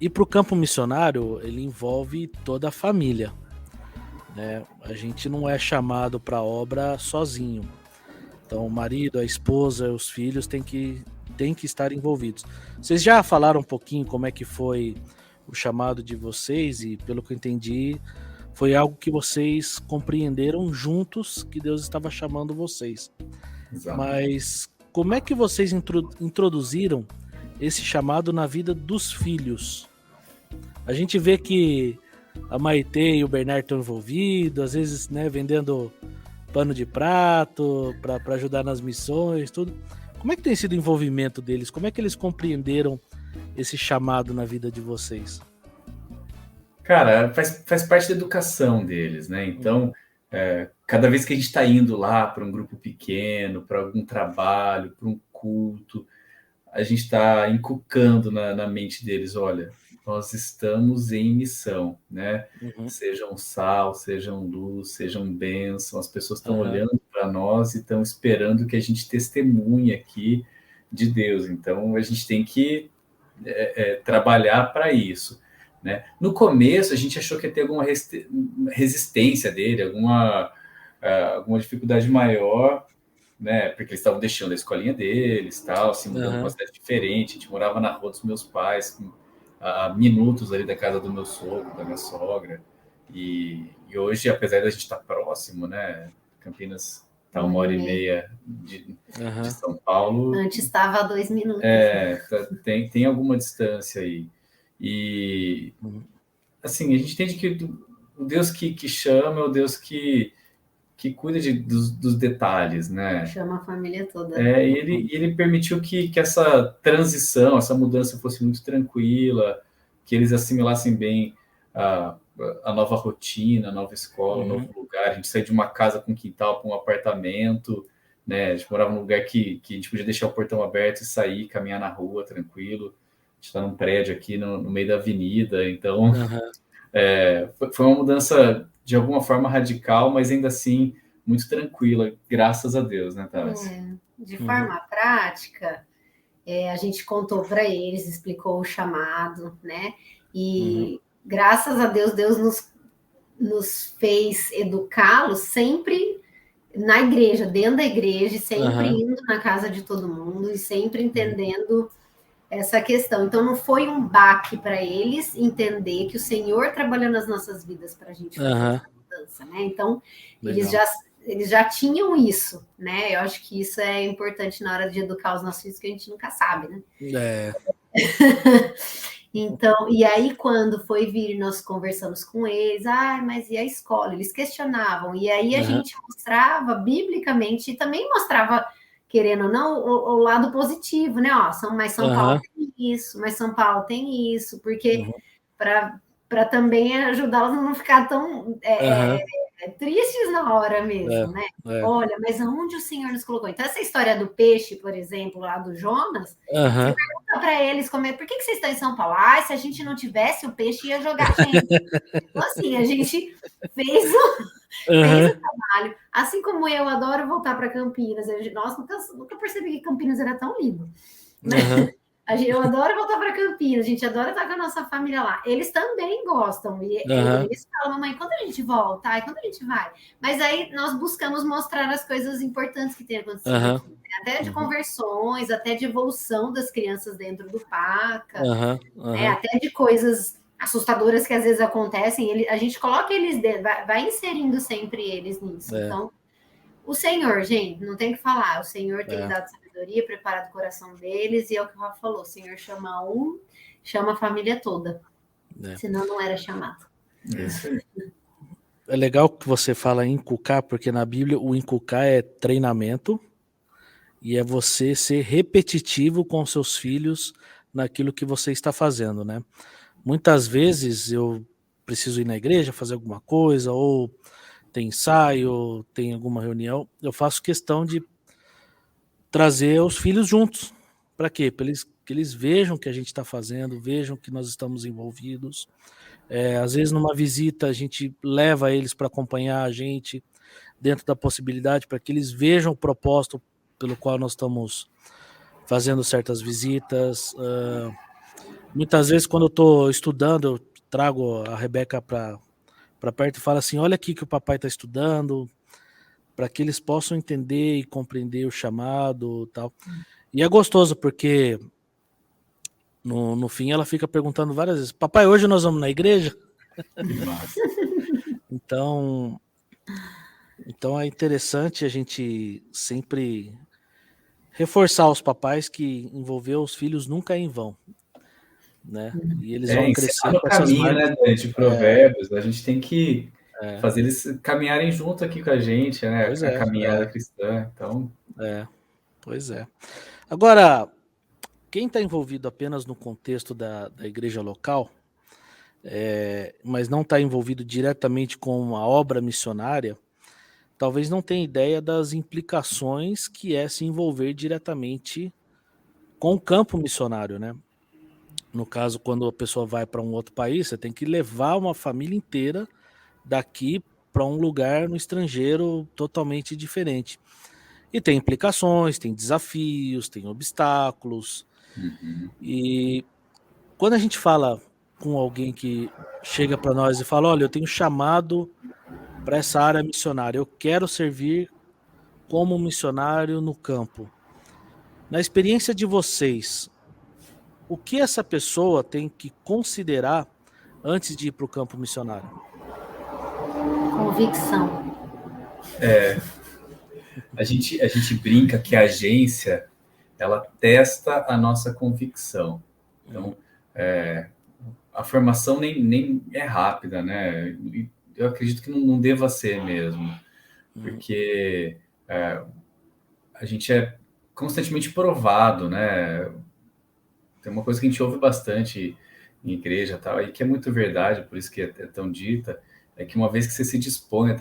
E para o campo missionário, ele envolve toda a família, né? A gente não é chamado para a obra sozinho. Então, o marido, a esposa, os filhos têm que estar envolvidos. Vocês já falaram um pouquinho como é que foi o chamado de vocês e, pelo que eu entendi, foi algo que vocês compreenderam juntos que Deus estava chamando vocês. Exato. Mas como é que vocês introduziram esse chamado na vida dos filhos? A gente vê que a Maitê e o Bernardo estão envolvidos, às vezes, né, vendendo pano de prato para ajudar nas missões, tudo. Como é que tem sido o envolvimento deles? Como é que eles compreenderam esse chamado na vida de vocês? Cara, faz parte da educação deles, né? Então, cada vez que a gente está indo lá para um grupo pequeno, para algum trabalho, para um culto, a gente está inculcando na mente deles, olha, nós estamos em missão, né? Uhum. Sejam sal, sejam luz, sejam bênção, as pessoas estão Uhum. olhando para nós e estão esperando que a gente testemunhe aqui de Deus. Então, a gente tem que trabalhar para isso, né? No começo, a gente achou que ia ter alguma resistência dele, alguma dificuldade maior, né? Porque eles estavam deixando a escolinha deles, tal, se mudando para uma cidade diferente. A gente morava na rua dos meus pais, a minutos ali da casa do meu sogro, da minha sogra. E hoje, apesar da gente estar próximo, né? Campinas está 1h30 de São Paulo. Antes estava a 2 minutos. Tem alguma distância aí. E, assim, a gente entende que o Deus que chama é o Deus que cuida dos detalhes, né? Chama a família toda. E ele permitiu que essa transição, essa mudança fosse muito tranquila, que eles assimilassem bem a nova rotina, a nova escola, o novo lugar. A gente saiu de uma casa com quintal para um apartamento, né? A gente morava num lugar que a gente podia deixar o portão aberto e sair, caminhar na rua tranquilo. A gente está num prédio aqui no meio da avenida, então foi uma mudança de alguma forma radical, mas ainda assim muito tranquila, graças a Deus, né, Tassi? De forma prática, a gente contou para eles, explicou o chamado, né? E graças a Deus, Deus nos fez educá-los sempre na igreja, dentro da igreja, sempre indo na casa de todo mundo e sempre entendendo essa questão. Então, não foi um baque para eles entender que o Senhor trabalha nas nossas vidas para a gente fazer essa mudança, né? Então, eles já tinham isso, né? Eu acho que isso é importante na hora de educar os nossos filhos, que a gente nunca sabe, né? Então, e aí quando foi vir, nós conversamos com eles, mas e a escola? Eles questionavam, e aí a gente mostrava biblicamente, e também mostrava, querendo ou não, o lado positivo, né? Mas São Paulo tem isso, mas São Paulo tem isso, porque para também ajudá-los a não ficar tão tristes na hora mesmo, né? Olha, mas aonde o Senhor nos colocou? Então, essa história do peixe, por exemplo, lá do Jonas, você pergunta para eles por que vocês estão em São Paulo? Se a gente não tivesse, o peixe ia jogar a gente. Então, assim, a gente fez o trabalho. Assim como eu adoro voltar para Campinas. Nossa, nunca percebi que Campinas era tão lindo. Né? Eu adoro voltar para Campinas, a gente adora estar com a nossa família lá. Eles também gostam. E eles falam, mamãe, quando a gente volta? Quando a gente vai? Mas aí nós buscamos mostrar as coisas importantes que tem acontecido aqui. Até de conversões, até de evolução das crianças dentro do PACA, até de coisas assustadoras que às vezes acontecem. A gente coloca eles dentro, vai inserindo sempre eles nisso. Então, o Senhor, gente, não tem o que falar. O Senhor tem dado sabedoria, preparado o coração deles, e é o que o Rafa falou: o Senhor chama a família toda. Senão não era chamado. É legal que você fala inculcar, porque na Bíblia o inculcar é treinamento e é você ser repetitivo com seus filhos naquilo que você está fazendo, né? Muitas vezes eu preciso ir na igreja fazer alguma coisa, ou tem ensaio, tem alguma reunião, eu faço questão de trazer os filhos juntos. Para quê? Para que eles vejam o que a gente está fazendo, vejam que nós estamos envolvidos. Às vezes numa visita a gente leva eles para acompanhar a gente dentro da possibilidade, para que eles vejam o propósito pelo qual nós estamos fazendo certas visitas. Muitas vezes, quando eu estou estudando, eu trago a Rebeca para perto e falo assim: olha aqui que o papai está estudando, para que eles possam entender e compreender o chamado e tal. E é gostoso, porque no fim ela fica perguntando várias vezes: papai, hoje nós vamos na igreja? Mas, Então é interessante a gente sempre reforçar os papais que envolver os filhos nunca é em vão, né? E eles vão ensinar crescer no com essas caminho, marcas. né, de provérbios, a gente tem que É, fazer eles caminharem junto aqui com a gente, né, pois a é, caminhada cristã, então... pois é. Agora, quem está envolvido apenas no contexto da igreja local, mas não está envolvido diretamente com a obra missionária, talvez não tenha ideia das implicações que é se envolver diretamente com o campo missionário, né? No caso, quando a pessoa vai para um outro país, você tem que levar uma família inteira daqui para um lugar no estrangeiro totalmente diferente. E tem implicações, tem desafios, tem obstáculos. Uhum. E quando a gente fala com alguém que chega para nós e fala: olha, eu tenho chamado para essa área missionária, eu quero servir como missionário no campo. Na experiência de vocês, o que essa pessoa tem que considerar antes de ir para o campo missionário? Convicção. A gente brinca que a agência, ela testa a nossa convicção. Então, a formação nem é rápida, né? E eu acredito que não deva ser mesmo, porque a gente é constantemente provado, né? Tem uma coisa que a gente ouve bastante em igreja, tal, e que é muito verdade, por isso que é tão dita, é que uma vez que você se dispõe a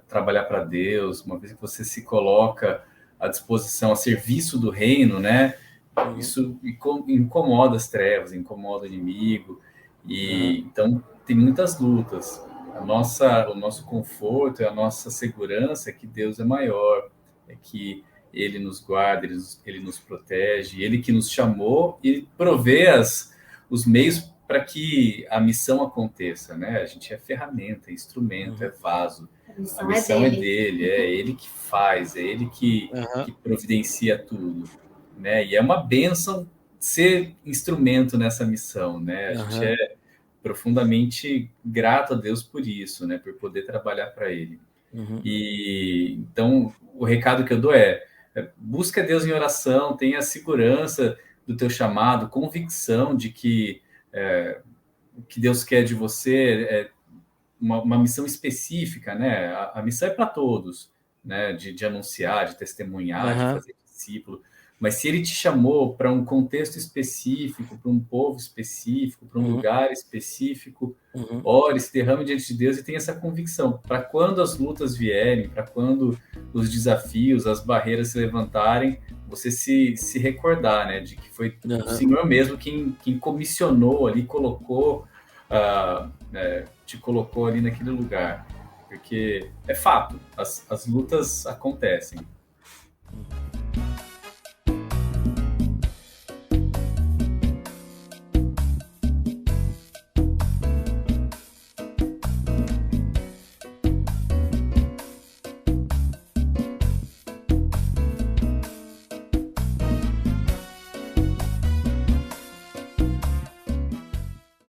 trabalhar para Deus, uma vez que você se coloca à disposição, a serviço do reino, né? Isso incomoda as trevas, incomoda o inimigo, e então tem muitas lutas. O nosso conforto, a nossa segurança é que Deus é maior, é que Ele nos guarda, Ele nos protege, Ele que nos chamou e provê os meios para que a missão aconteça, né? A gente é ferramenta, instrumento, é vaso. A A missão missão é dele. dele, é ele que faz, é ele que providencia tudo, né? E é uma bênção ser instrumento nessa missão, né? A gente é profundamente grato a Deus por isso, né? Por poder trabalhar para Ele. E então o recado que eu dou busca Deus em oração, tenha segurança do teu chamado, convicção de que o que Deus quer de você é uma missão específica, né? A missão é para todos, né? De anunciar, de testemunhar, de fazer discípulo. Mas se ele te chamou para um contexto específico, para um povo específico, para um lugar específico, ore, se derrame diante de Deus e tenha essa convicção. Para quando as lutas vierem, para quando os desafios, as barreiras se levantarem, você se recordar, né? De que foi o Senhor mesmo quem comissionou ali, colocou... te colocou ali naquele lugar, porque é fato, as lutas acontecem,